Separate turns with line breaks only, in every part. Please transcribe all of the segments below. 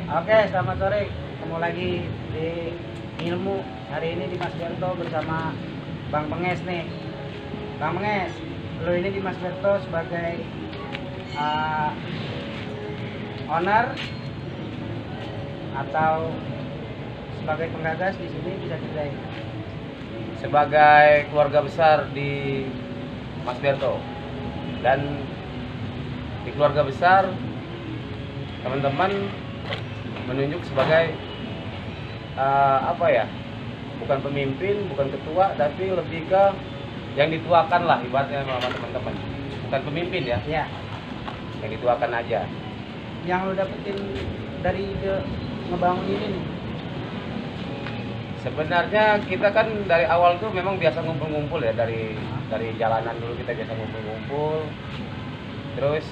Oke, selamat sore. Ketemu lagi di Ilmu. Hari ini di Mas Berto bersama Bang Penges nih. Bang Penges, lo ini di Mas Berto sebagai owner atau sebagai penggagas di sini, bisa ceritain?
Sebagai keluarga besar di Mas Berto, dan di keluarga besar teman-teman menunjuk sebagai bukan pemimpin, bukan ketua, tapi lebih ke yang dituakan lah ibaratnya sama teman-teman. Bukan pemimpin ya,
Ya.
yang dituakan aja.
Yang lo dapetin dari ide ngebangun ini nih?
Sebenarnya kita kan dari awal tuh memang biasa ngumpul-ngumpul ya, dari jalanan dulu kita biasa ngumpul-ngumpul. Terus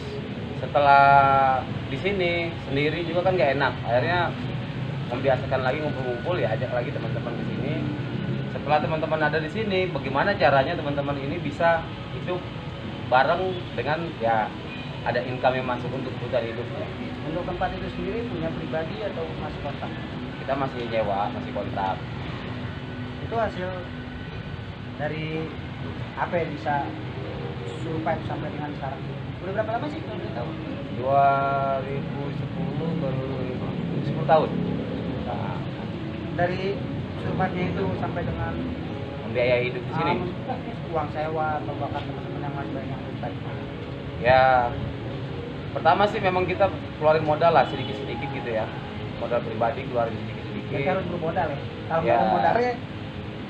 setelah di sini sendiri juga kan gak enak, akhirnya membiasakan lagi ngumpul-ngumpul, ya ajak lagi teman-teman di sini. Setelah teman-teman ada di sini, bagaimana caranya teman-teman ini bisa hidup bareng dengan ya ada income yang masuk untuk kebutuhan hidupnya.
Untuk tempat itu sendiri punya pribadi atau masih kontrak?
Kita masih nyewa, masih kontrak.
Itu hasil dari apa yang bisa survive sampai dengan sekarang? Udah berapa lama sih kalau boleh tahu?
2010 baru 10 tahun. Nah,
Dari survive-nya itu sampai dengan
membiayai hidup di sini.
uang sewa atau bahkan teman-teman yang masih banyak utang.
Ya, pertama sih memang kita keluarin modal lah sedikit-sedikit gitu ya. Modal pribadi keluarin sedikit-sedikit.
Kita harus bermodal ya. Kalau
Ya.
nggak ada modalnya,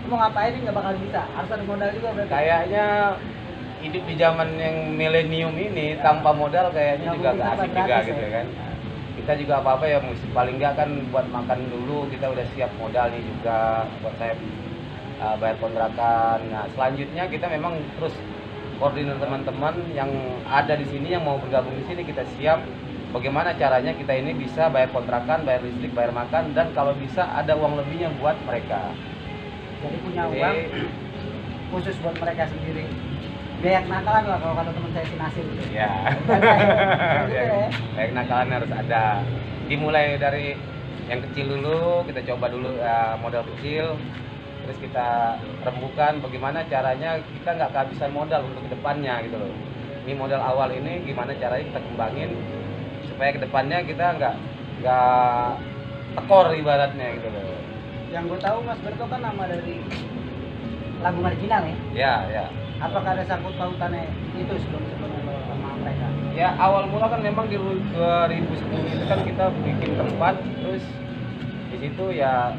lu mau ngapain nggak bakal bisa. Harus ada modal juga berarti.
Kayaknya hidup di zaman yang milenium ini tanpa modal kayaknya
Nggak
juga
mungkin
gak
dapat
asik juga
gratis
gitu
ya.
kan. Kita juga apa-apa ya mesti paling nggak kan buat makan dulu kita udah siap modal nih juga buat saya bayar kontrakan. Nah selanjutnya kita memang terus koordinir teman-teman yang ada di sini yang mau bergabung di sini, kita siap bagaimana caranya kita ini bisa bayar kontrakan, bayar listrik, bayar makan, dan kalau bisa ada uang lebihnya buat mereka.
Jadi punya
Jadi,
uang khusus buat mereka sendiri. Biaya kenakalan lah kalau kata teman saya si Nasir gitu.
ya.
Ya.
Baik nakalan harus ada. Dimulai dari yang kecil dulu, kita coba dulu modal kecil, terus kita rembukan bagaimana caranya kita nggak kehabisan modal untuk kedepannya gitu loh. Ini modal awal ini gimana caranya kita kembangin supaya kedepannya kita nggak tekor ibaratnya gitu loh.
Yang gue tahu Mas Berto kan nama dari lagu marginal ya.
Ya.
Apakah ada sangkut pautannya itu sebelumnya sama mereka?
Ya awal mula kan memang di 2010 itu kan kita bikin tempat, terus di situ ya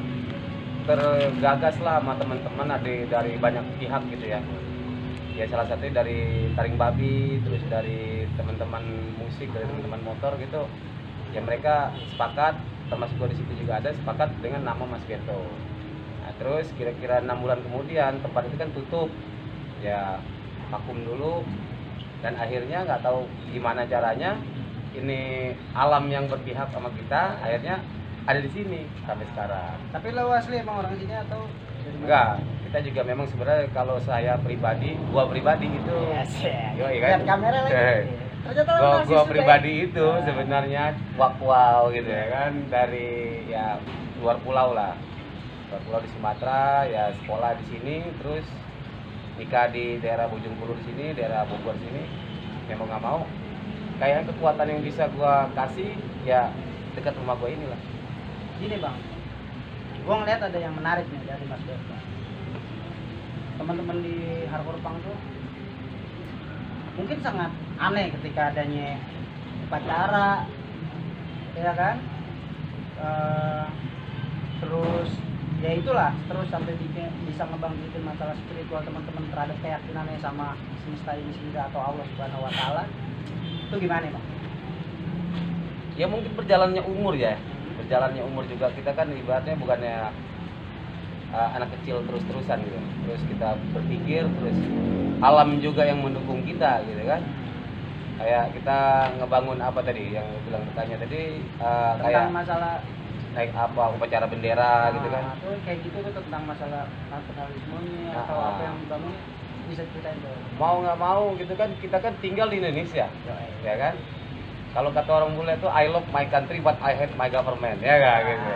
tergagas lah sama teman-teman ada dari banyak pihak gitu ya. Ya salah satunya dari Taring Babi, terus dari teman-teman musik, dari teman-teman motor gitu. Ya mereka sepakat, termasuk gua di situ juga ada sepakat dengan nama Mas Berto. Nah, terus kira-kira 6 bulan kemudian tempat itu kan tutup. Ya vakum dulu, dan akhirnya nggak tahu gimana caranya ini alam yang berpihak sama kita akhirnya ada di sini sampai sekarang.
Tapi lo asli emang orang sini atau dari mana?
Enggak, kita juga memang sebenarnya kalau saya pribadi, gua pribadi itu
Yes, ya.
Yoi, kan?
Lihat kamera lagi. Ternyata lo narsis
gua
juga
pribadi
ya?
itu sebenarnya wow gitu ya kan, dari ya luar pulau lah. Luar pulau di Sumatera, ya sekolah di sini, terus nikah di daerah Bojongkulur di sini, daerah Bogor sini. Ya mau nggak mau, kayak kekuatan yang bisa gua kasih ya dekat rumah gua inilah.
Gini bang, gua ngeliat ada yang menarik nih dari Mas Berto. Teman-teman di Hardcore Punk tuh mungkin sangat aneh ketika adanya upacara, ya kan? Terus ya itulah, terus sampai bisa ngebangkitin masalah spiritual teman-teman terhadap keyakinannya sama semesta ini sendiri atau Allah Subhanahu Wa Taala. Itu gimana bang?
Ya mungkin berjalannya umur ya, berjalannya umur juga, kita kan ibaratnya bukannya anak kecil terus-terusan gitu, terus kita berpikir, terus alam juga yang mendukung kita gitu kan. Kayak kita ngebangun apa tadi yang lu bilang bertanya tadi,
Tentang
kayak
masalah
naik apa upacara bendera gitu kan.
Tuh kayak gitu tuh tentang masalah nasionalismenya atau
Ah.
apa yang dibangun, bisa ceritain tuh.
Mau nggak mau gitu kan, kita kan tinggal di Indonesia ya kan. Kalau kata orang bule itu I love my country but I hate my government, ya kan gitu.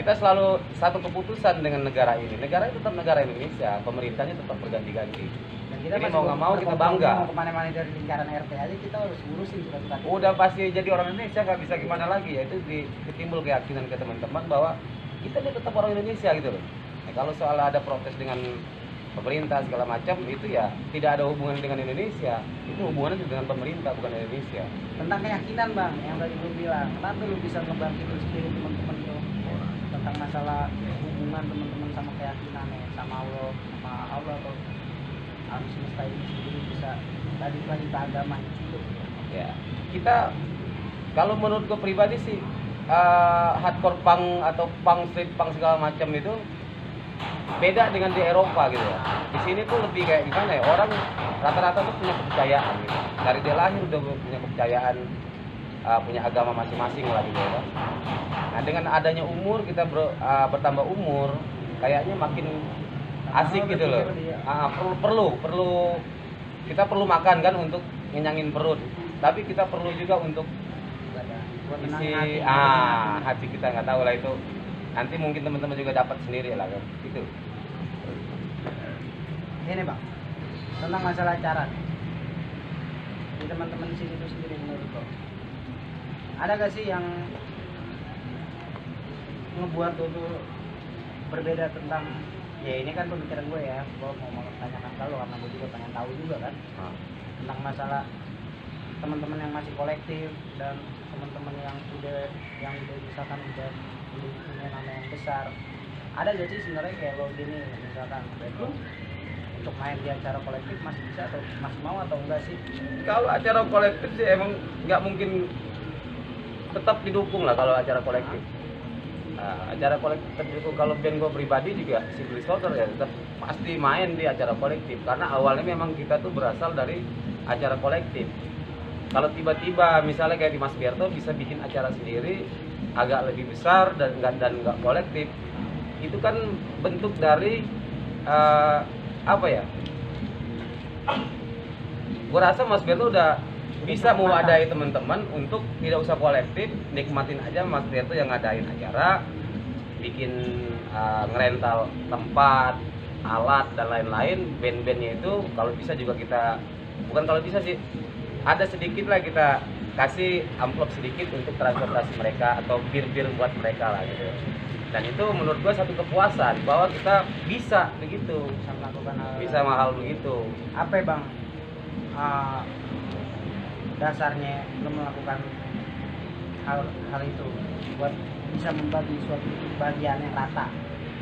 Kita selalu satu keputusan dengan negara ini. Negara itu tetap negara Indonesia, pemerintahnya tetap berganti-ganti.
Dan kita
Jadi
masih
mau nggak mau kita bangga.
mau kemana-mana dari lingkaran RT aja kita harus ngurusin surat-surat.
Udah pasti jadi orang Indonesia, nggak bisa gimana lagi ya. Itu ditimbul keyakinan ke teman-teman bahwa kita ini tetap orang Indonesia gitu loh. Nah, kalau soal ada protes dengan pemerintah segala macam itu ya tidak ada hubungan dengan Indonesia, itu hubungannya dengan pemerintah bukan Indonesia.
Tentang keyakinan bang, yang tadi lu bilang, kenapa lu bisa ngebangkit sendiri teman-teman lu tentang masalah hubungan teman-teman sama keyakinannya, sama Allah atau alam semesta ini sendiri bisa tadi ke agama itu.
Ya, kita kalau menurut gue pribadi sih hardcore punk atau punk street punk segala macam itu beda dengan di Eropa gitu ya. Di sini tuh lebih kayak gimana ya, orang rata-rata tuh punya kepercayaan gitu. Dari dia lahir udah punya kepercayaan, punya agama masing-masing lah gitu ya. Nah dengan adanya umur kita bertambah umur, kayaknya makin asik gitu loh. Perlu kita perlu makan kan untuk ngenyangin perut, tapi kita perlu juga untuk isi hati kita, nggak tahu lah itu. Nanti mungkin teman-teman juga dapat sendiri lah kan, gitu.
Ini bang, tentang masalah acara di teman-teman di sini itu sendiri menurut lo, ada gak sih yang ngebuat lo tuh berbeda tentang, ya ini kan pemikiran gue ya, gue mau tanyakan ke lo karena gue juga pengen tahu juga kan, tentang masalah teman-teman yang masih kolektif dan teman-teman yang udah misalkan udah punya nama yang besar. Ada gak sih sebenarnya kayak lo gini misalkan untuk main di acara kolektif masih bisa atau masih mau atau enggak sih?
Kalau acara kolektif sih emang nggak mungkin, tetap didukung lah kalau acara kolektif. Acara kolektif itu kalau band gue pribadi juga Sickly Slaughter ya tetap pasti main di acara kolektif karena awalnya memang kita tuh berasal dari acara kolektif. Kalau tiba-tiba misalnya kayak di Mas Berto bisa bikin acara sendiri agak lebih besar dan nggak kolektif, itu kan bentuk dari apa ya? Gue rasa Mas Berto udah bisa mewadahi teman-teman untuk tidak usah kolektif, nikmatin aja Mas Berto yang ngadain acara, bikin ngerental tempat, alat dan lain-lain. Band-bandnya itu kalau bisa juga kita, bukan kalau bisa sih, ada sedikit lah kita kasih amplop sedikit untuk transportasi mereka atau bir-bir buat mereka lah gitu. Dan itu menurut gua satu kepuasan bahwa kita bisa begitu,
Bisa melakukan
hal begitu.
apa ya bang, dasarnya lo melakukan hal itu buat bisa membagi suatu bagian yang rata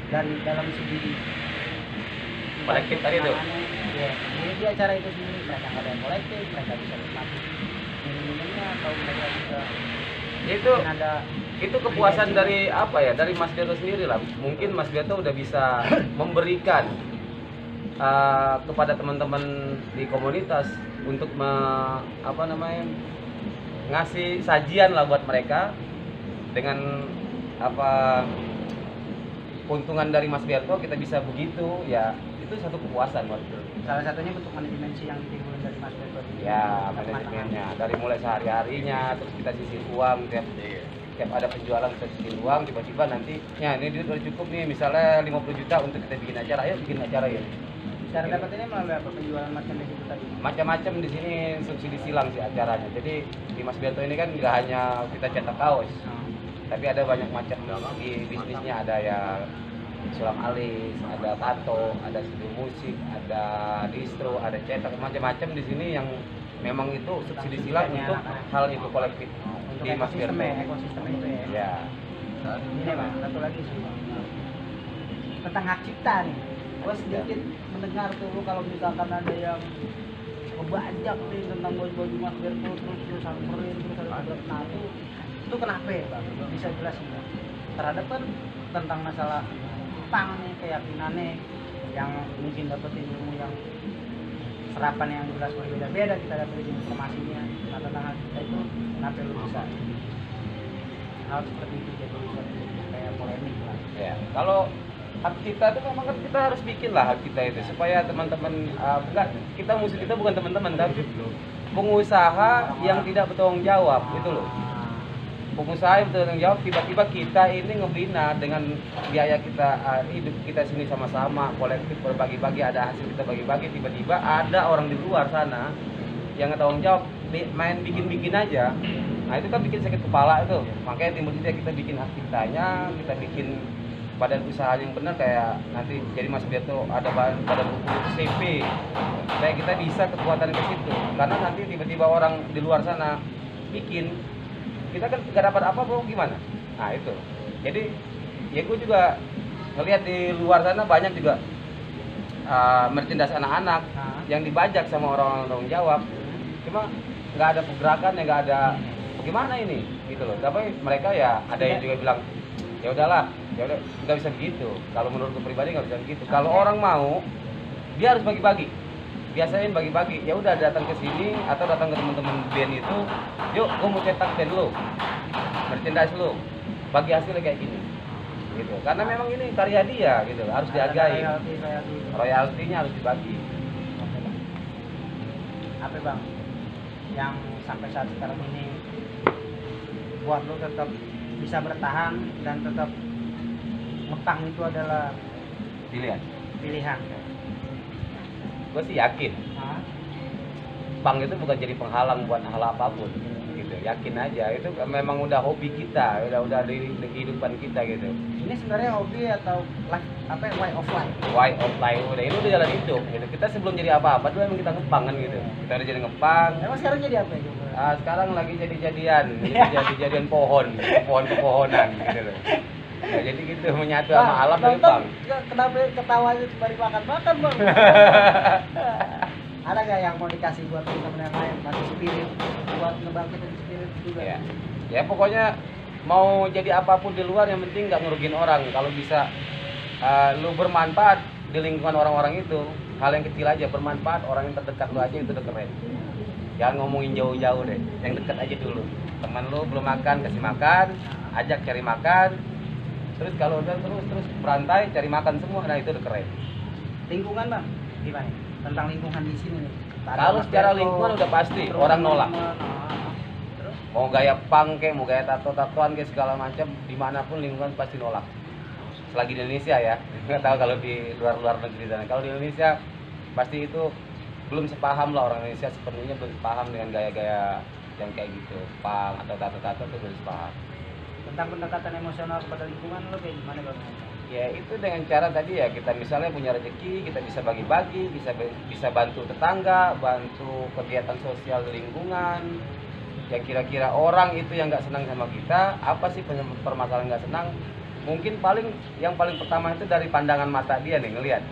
dari dalam segi
Kolektif tadi tuh.
Ya, di acara itu sendiri mereka nggak ada yang kolektif, mereka bisa nikmati minum-minumnya atau mereka bisa
Itu
mungkin ada
itu kepuasan dari apa ya, dari Mas Beto sendiri lah. Mungkin Mas Beto udah bisa memberikan kepada teman-teman di komunitas untuk ngasih sajian lah buat mereka dengan apa keuntungan dari Mas Berto kita bisa begitu ya, itu satu kepuasan buat gue.
salah satunya bentuk manajemensi yang ditimbulkan dari Mas Beto
Ya manajemennya dari mulai sehari-harinya, terus kita sisir uang tiap ada penjualan kita sisir uang, tiba-tiba nanti ya ini duit udah cukup nih misalnya 50 juta untuk kita bikin acara, ayo bikin acara ya.
cara dapatnya melalui apa, penjualan merchandise itu tadi?
Macam-macam di sini subsidi silang sih acaranya. Jadi di Mas Berto ini kan nggak hanya kita cetak kaos, tapi ada banyak macam di bisnisnya, ada ya sulam alis, ada tato, ada studio musik, ada distro, ada cetak, macam-macam di sini yang memang itu subsidi silang untuk hal itu kolektif
Untuk
di Mas Berto.
ekosistem itu ya.
Ya.
Ini bang, satu lagi sih bang, tentang hak cipta nih. Gue sedikit mendengar tuh lu kalau misalkan ada yang ngebajak nih tentang baju Mas Berto terus samperin terus ada tato, itu kenapa ya bang? Bisa jelasin bang? Terhadap kan tentang masalah pang nih, keyakinannya yang mungkin dapetin ilmu yang serapan yang jelas berbeda-beda, kita dapetin informasinya. Nah tentang hal kita itu kenapa lu bisa hal seperti itu jadi suatu kayak polemik lah.
Ya, kalau hak kita itu memang kan kita harus bikin lah hak kita itu supaya teman-teman enggak, kita musuh kita bukan teman-teman tapi pengusaha yang tidak bertanggung jawab itu loh. Pengusaha yang bertanggung jawab, tiba-tiba kita ini ngebina dengan biaya kita, hidup kita sini sama-sama kolektif berbagi-bagi, ada hasil kita bagi-bagi, tiba-tiba ada orang di luar sana yang nggak tanggung jawab, main bikin-bikin aja. Nah itu kan bikin sakit kepala itu, makanya timbul ide kita bikin hak ciptanya, kita bikin badan usaha yang benar, kayak nanti jadi Mas Beto ada badan hukum CP, kayak kita bisa kekuatan ke situ, karena nanti tiba-tiba orang di luar sana bikin, kita kan nggak dapat apa bro, gimana? Nah itu, jadi ya gue juga ngelihat di luar sana banyak juga merchandise anak-anak yang dibajak sama orang-orang tanggung jawab, cuma nggak ada pergerakan, ya nggak ada bagaimana ini gitu loh. Tapi mereka ya ada yang juga bilang ya udahlah, ya udah nggak bisa begitu. Kalau menurut gue pribadi nggak bisa begitu. Kalau orang mau, dia harus bagi-bagi. Biasain bagi-bagi. Ya udah datang ke sini atau datang ke teman-teman band itu, yuk gue mau cetak band lo, merchandise lo, bagi hasilnya kayak gini. Gitu. Karena memang ini karya dia gitu, harus dihargai. Royaltinya harus dibagi.
Apa bang yang sampai saat sekarang ini buat lo tetap bisa bertahan dan tetap ngepang itu adalah pilihan.
Gue sih yakin pang itu bukan jadi penghalang buat hal apapun gitu, yakin aja itu memang udah hobi kita, udah di kehidupan kita gitu.
Ini sebenarnya hobi atau life, apa ya, way of life?
Way of life, udah ini udah jalan hidup gitu. Kita sebelum jadi apa-apa tuh emang kita ngepang kan gitu. Kita udah jadi ngepang.
Emang sekarang jadi apa ya?
Sekarang lagi jadi-jadian pohon-pepohonan gitu loh. Ya, jadi gitu menyatu sama alam dan ngepang.
Kenapa ketawanya sembari makan-makan bang? Ada gak yang mau dikasih buat teman-teman yang lain, masih spirit, buat ngebangkitin spirit juga?
Ya pokoknya mau jadi apapun di luar yang penting nggak ngerugiin orang. Kalau bisa lu bermanfaat di lingkungan orang-orang itu, hal yang kecil aja bermanfaat, orang yang terdekat lu aja itu udah keren. Jangan ngomongin jauh-jauh deh, yang dekat aja dulu. Teman lu belum makan, kasih makan, ajak cari makan. Terus kalau udah terus berantai cari makan semua, nah itu udah keren.
Lingkungan bang, gimana? Tentang lingkungan di sini nih.
Kalau secara lingkungan udah pasti orang nolak.
Terus?
Mau gaya punk kayak, mau gaya tato-tatoan kayak segala macam, dimanapun lingkungan pasti nolak. Selagi di Indonesia ya, nggak tahu kalau di luar negeri sana. Kalau di Indonesia pasti itu belum sepaham lah, orang Indonesia sepenuhnya belum sepaham dengan gaya-gaya yang kayak gitu, punk atau tato-tato itu belum sepaham.
Tentang pendekatan emosional kepada lingkungan lo kayak gimana bang?
Ya itu dengan cara tadi ya, kita misalnya punya rezeki, kita bisa bagi-bagi, bisa bantu tetangga, bantu kegiatan sosial di lingkungan. Ya kira-kira orang itu yang nggak senang sama kita, apa sih permasalahan nggak senang? Mungkin yang paling pertama itu dari pandangan mata dia nih ngelihat.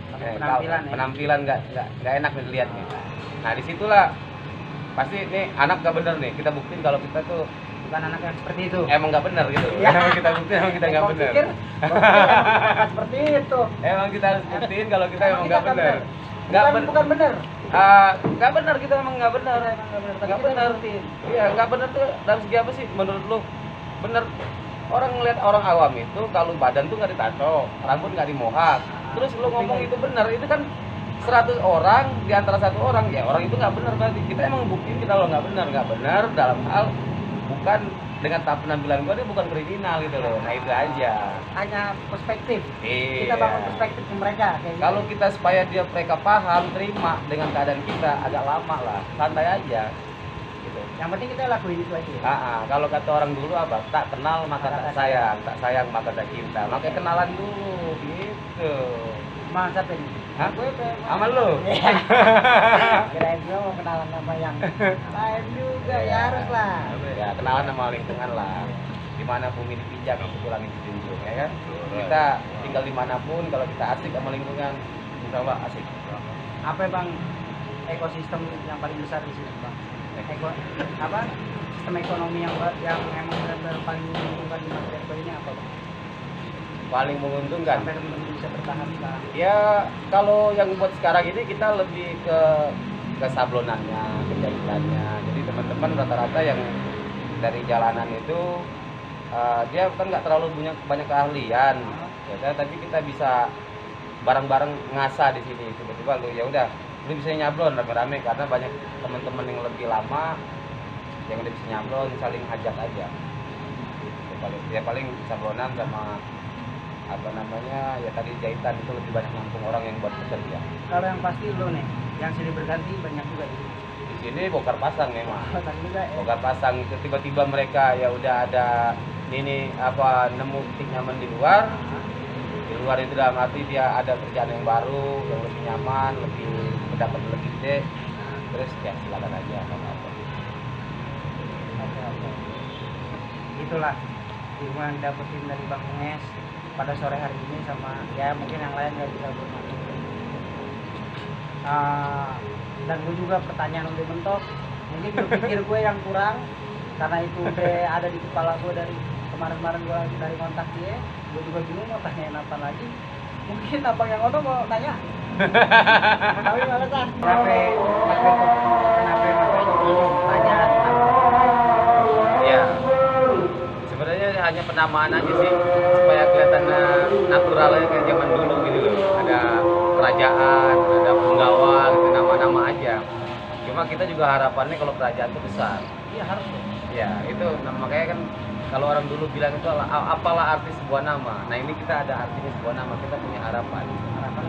Penampilan nggak enak nih dilihat nih. Nah disitulah pasti nih anak nggak bener nih, kita buktiin kalau kita tuh
bukan anak yang seperti itu.
Emang nggak bener gitu.
Ya.
Emang kita buktiin emang kita nggak bener.
Bukan seperti itu.
Emang kita harus buktiin kalau kita emang nggak bener.
Bukan bener.
Nggak bener, kita emang nggak bener. Nggak bener. Iya nggak bener tuh dari segi apa sih menurut lu? Bener. Orang ngeliat orang awam itu kalau badan tuh nggak ditato, rambut nggak dimohak, terus lu ngomong itu bener, itu kan 100 orang di antara 1 orang, ya orang itu nggak bener berarti. Kita emang buktiin kita lo nggak bener dalam hal bukan dengan tahap penampilan gua, dia bukan kriminal gitu loh. Nah itu aja.
Hanya perspektif.
Iya.
Kita bangun perspektif ke mereka.
Kalau kita supaya mereka paham, terima dengan keadaan kita agak lama lah, santai aja. Gitu.
Yang penting kita lakuin itu aja.
Kalau kata orang dulu apa? Tak kenal maka tak sayang maka tak cinta. Makanya kenalan dulu, gitu.
Mas siapa ini?
Hah?
Gue
Sama lu?
Kirain gue mau kenalan sama yang lain juga, ya harus lah.
Ya kenalan sama lingkungan lah. Dimana bumi dipijak, itu langit dijunjung, ya kan? Kita tinggal dimanapun, kalau kita asik sama lingkungan, insya Allah asik.
Apa bang ekosistem yang paling besar di sini bang? Sistem ekonomi yang emang benar-benar paling menguntungkan di Mas ini apa bang?
Paling menguntungkan?
Sampai teman-teman bisa bertahan sekarang.
Ya kalau yang buat sekarang ini kita lebih ke sablonannya, kejahitannya. Jadi teman-teman rata-rata yang dari jalanan itu dia kan nggak terlalu punya banyak keahlian, ya, tapi kita bisa bareng-bareng ngasah di sini. Tiba-tiba lu ya udah, udah bisa nyablon rame-rame karena banyak teman-teman yang lebih lama yang udah bisa nyablon, saling ajak aja. Paling sablonan sama apa namanya ya tadi jahitan itu lebih banyak nampung orang yang buat pekerja.
Kalau yang pasti lo nih, yang silih berganti banyak juga ini.
Di sini bongkar pasang memang.
Pasang juga ya.
Bongkar pasang itu tiba-tiba mereka ya udah ada ini apa nemu titik nyaman di luar. Di luar itu dalam arti dia ada kerjaan yang baru, yang lebih nyaman, lebih mendapat lebih gede. Terus ya silakan aja apa-apa.
Oke. Itulah ilmu yang dapetin dari Bang Unges pada sore hari ini sama ya mungkin yang lain nggak bisa bermain. Dan gue juga pertanyaan udah mentok, mungkin gue pikir gue yang kurang karena itu udah ada di kepala gue dari kemarin-kemarin gue dari kontak dia, gue juga bingung mau tanyain apa lagi. Mungkin abang yang ngono mau nanya. Tapi malas ah. Kenapa tanya?
Ya. Sebenarnya hanya penamaan aja sih supaya kelihatan naturalnya kayak zaman dulu gitu loh. Ada kerajaan, ada penggawa, gitu, nama-nama aja. Cuma kita juga harapannya kalau kerajaan itu besar.
Iya harus.
Ya itu makanya kan kalau orang dulu bilang itu apalah arti sebuah nama. Nah ini kita ada artinya sebuah nama, kita punya harapan.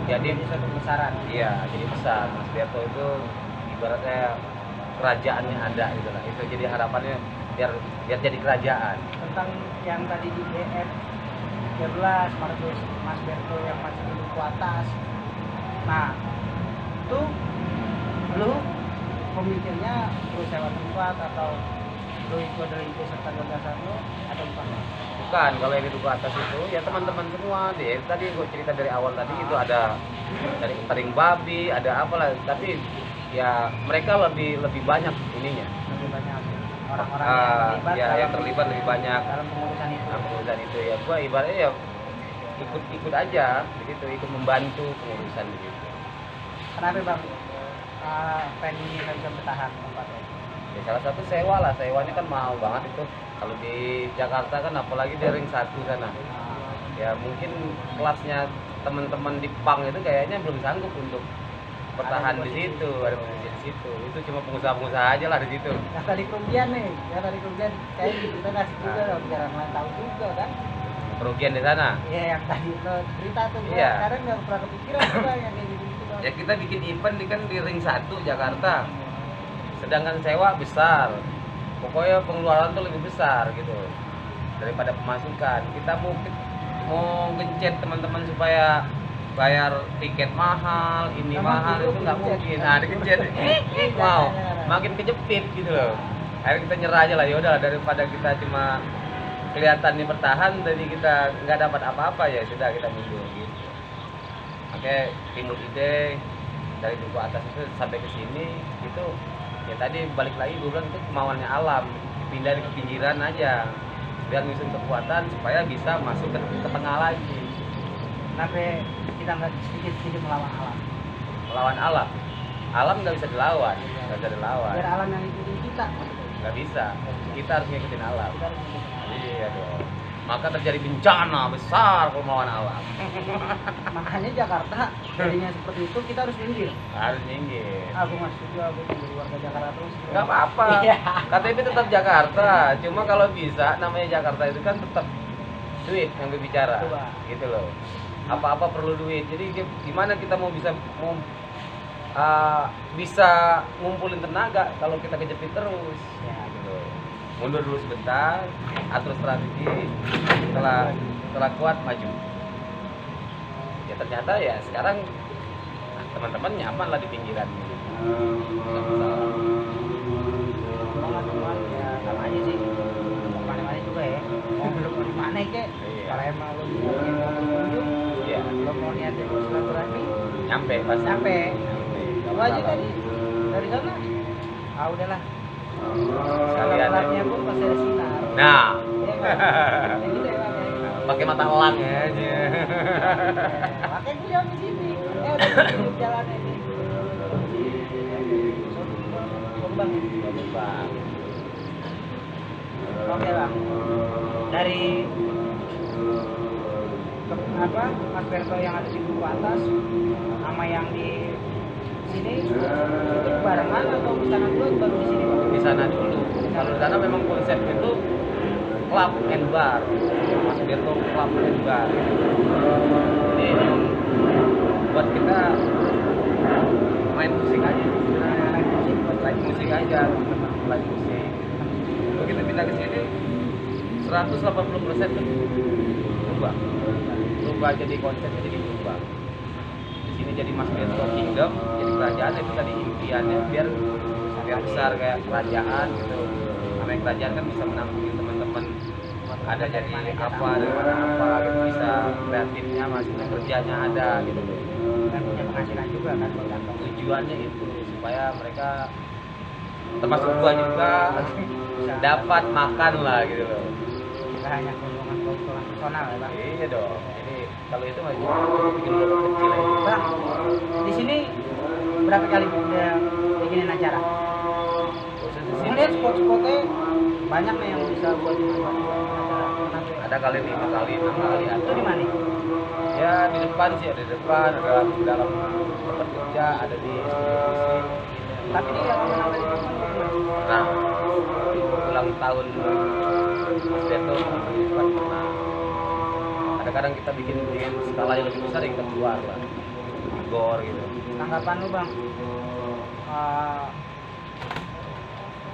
Jadi
suatu kebesaran.
Iya jadi besar. Mas Berto itu ibaratnya kerajaannya ada gitu lah. Itu jadi harapannya biar jadi kerajaan.
Tentang yang tadi di DM 13 Mas Berto yang masih di duku atas. Nah itu lu pemikirnya lu sewa tempat atau lu ikut dari ide serta gagasan lu atau bukan?
Bukan, kalau yang di duku atas itu ya teman-teman semua deh. Tadi gue cerita dari awal tadi itu ada dari taring babi, ada apalah. Tapi ya mereka lebih banyak ininya.
Lebih banyak orang-orang yang terlibat,
ya, yang terlibat lebih banyak
dalam pengurusan itu.
Ya gue ibaratnya ya ikut aja begitu, ikut membantu pengurusan begitu.
Kenapa bang pengen ini nggak bisa bertahan tempatnya?
Ya salah satu sewa lah, sewanya kan mahal banget itu. Kalau di Jakarta kan apalagi di ring 1 sana. Ya mungkin kelasnya teman-teman di PANG itu kayaknya belum sanggup untuk bertahan di situ, ada posisi di situ. Itu cuma pengusaha-pengusaha aja lah di situ.
Nah tadi kerugian nih, ya tadi kerugian kayak kita kasih juga dong biar orang lain tahu juga kan.
Kerugian di sana.
Iya yang tadi lo cerita tuh,
Iya.
Kadang nggak pernah kepikiran juga yang kayak gitu gitu.
Ya kita bikin event kan di ring 1 Jakarta. Sedangkan sewa besar. Pokoknya pengeluaran tuh lebih besar gitu daripada pemasukan. Kita mau gencet teman-teman supaya bayar tiket mahal, ini
Sama
mahal
itu
itu nggak
digencet.
mungkin. Nah, digencet mau makin kejepit gitu loh. Akhirnya kita nyerah aja lah. Ya udah daripada kita cuma kelihatannya bertahan, jadi kita nggak dapat apa-apa ya sudah kita mundur gitu. Oke, timbul ide dari duku atas itu sampai ke sini itu ya tadi balik lagi gue bilang itu kemauannya alam, dipindah ke pinggiran aja biar nyusun kekuatan supaya bisa masuk ke tengah lagi.
Kenapa kita nggak sedikit melawan alam?
Melawan alam nggak bisa dilawan, nggak bisa dilawan,
Biar alam yang ikutin kita maksudnya.
nggak bisa, kita harus ngikutin alam.
Kita harus ikutin alam.
Iya dong, maka terjadi bencana besar kalau melawan alam.
Makanya Jakarta jadinya seperti itu kita harus minggir.
Harus minggir.
Aku nggak setuju, aku jadi warga Jakarta terus.
Nggak apa-apa.
Iya.
KTP tetap Jakarta. Cuma kalau bisa namanya Jakarta itu kan tetap duit yang berbicara.
Coba.
Gitu loh. Apa-apa perlu duit. Jadi gimana kita mau bisa ngumpulin tenaga kalau kita kejepit terus.
Ya.
Gitu. Mundur dulu sebentar, atur strategi. Setelah kuat maju. Ya ternyata ya sekarang teman-teman nyaman lah di pinggiran.
Banget cuman ya sama aja sih. Mau mana-mana juga ya. Mau belum mau di mana kek?
Iya.
Kalau emang lo mau berkunjung,
Iya.
lo mau niatin silaturahmi,
Nyampe pas
sampai.
Nggak
Lo aja
masalah.
tadi dari sana. Ah udahlah.
Sekalian.
Gelapnya pun pasti ada sinar.
Nah,
Iya kan? Ya gitu ya Bang, ya.
pakai mata elang ya aja.
Makanya gue di sini. Udah di jalan ini. Bang.
Bang.
Oke bang. Dari Mas Berto yang ada di duku atas sama yang di sini itu barengan atau di sana dulu baru di sini Bang?
Di sana dulu. Kalau di sana memang konsep itu club and bar. Mas Berto club and bar. Jadi memang buat kita main musik aja. Main musik aja, teman-teman main musik. Begitu pindah ke sini 180% kan berubah. Berubah jadi konsepnya jadi berubah. Di sini jadi Mas Berto Kingdom, jadi kerajaan itu tadi impiannya biar besar kayak kerajaan gitu. Namanya kerajaan kan bisa menampung teman-teman ada jadi apa dari mana apa gitu, bisa kreatifnya masih kerjanya ada gitu loh.
Dan punya penghasilan juga kan buat kantong.
Tujuannya itu supaya mereka termasuk gua juga dapat makan lah gitu loh.
Tidak hanya keuntungan personal ya Bang.
Iya dong. Jadi kalau itu mah cukup bikin lo kecil aja.
Bang, di sini berapa kali udah bikinin acara?
Khusus di sini
Melihat spot-spotnya banyak nih yang bisa buat acara.
ada kali 5 kali 6 kali ada.
Itu di mana?
Ya di depan sih, ada di depan, ada di dalam tempat kerja, ada di musik.
Tapi di halaman ada di depan.
Nah, ulang tahun Mas Berto di depan pernah. Kadang-kadang kita bikin skala yang lebih besar yang kita keluar lah, di gor gitu.
Tanggapan lu Bang,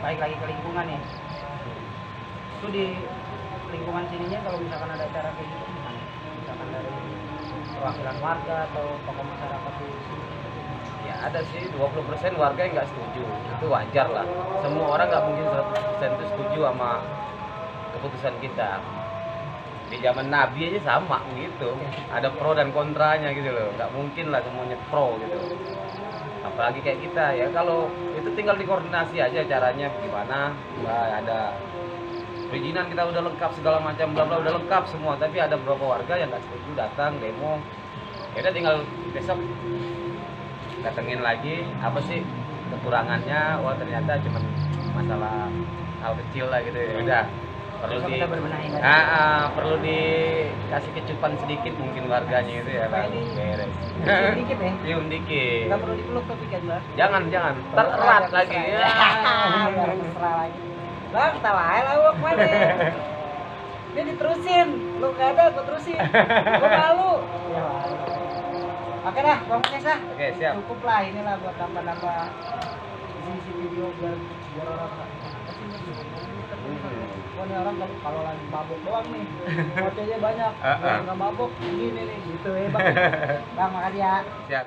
baik lagi ke lingkungan ya. Itu di lingkungan sininya kalau misalkan ada acara kayak gitu gimana? Misalkan dari perwakilan warga atau tokoh masyarakat di sini.
Ya ada sih 20% warga yang nggak setuju, itu wajar lah. Semua orang nggak mungkin 100% itu setuju sama keputusan kita. Di zaman Nabi aja sama gitu, ada pro dan kontranya gitu loh, nggak mungkin lah semuanya pro gitu. Apalagi kayak kita ya, kalau itu tinggal dikoordinasi aja caranya gimana. Ada perizinan kita udah lengkap segala macam bla bla udah lengkap semua, tapi ada beberapa warga yang nggak setuju datang demo. Ya udah tinggal besok datengin lagi apa sih kekurangannya, wah ternyata cuma masalah hal kecil lah gitu ya udah perlu
Besok
di
kita berbenahi lagi.
perlu dikasih kecupan sedikit mungkin warganya itu ya
Supaya
langsung
di-
beres
Cium dikit ya.
cium dikit
Nggak perlu dipeluk tapi kan Bang.
jangan tererat lagi ya.
Biar mesra lagi. Bang, tawa aja lah gua kemana? Dia diterusin, lu nggak ada, gua terusin. Gua malu. Ya malu. Oke dah, Bang Nes lah.
Oke siap.
Cukup lah inilah buat nambah-nambah isi video biar orang nggak pasti wah ini orang kalau lagi mabuk doang nih ngocehnya banyak, kalau nggak mabuk gini nih gitu ya Bang. Bang makasih ya.
Siap siap.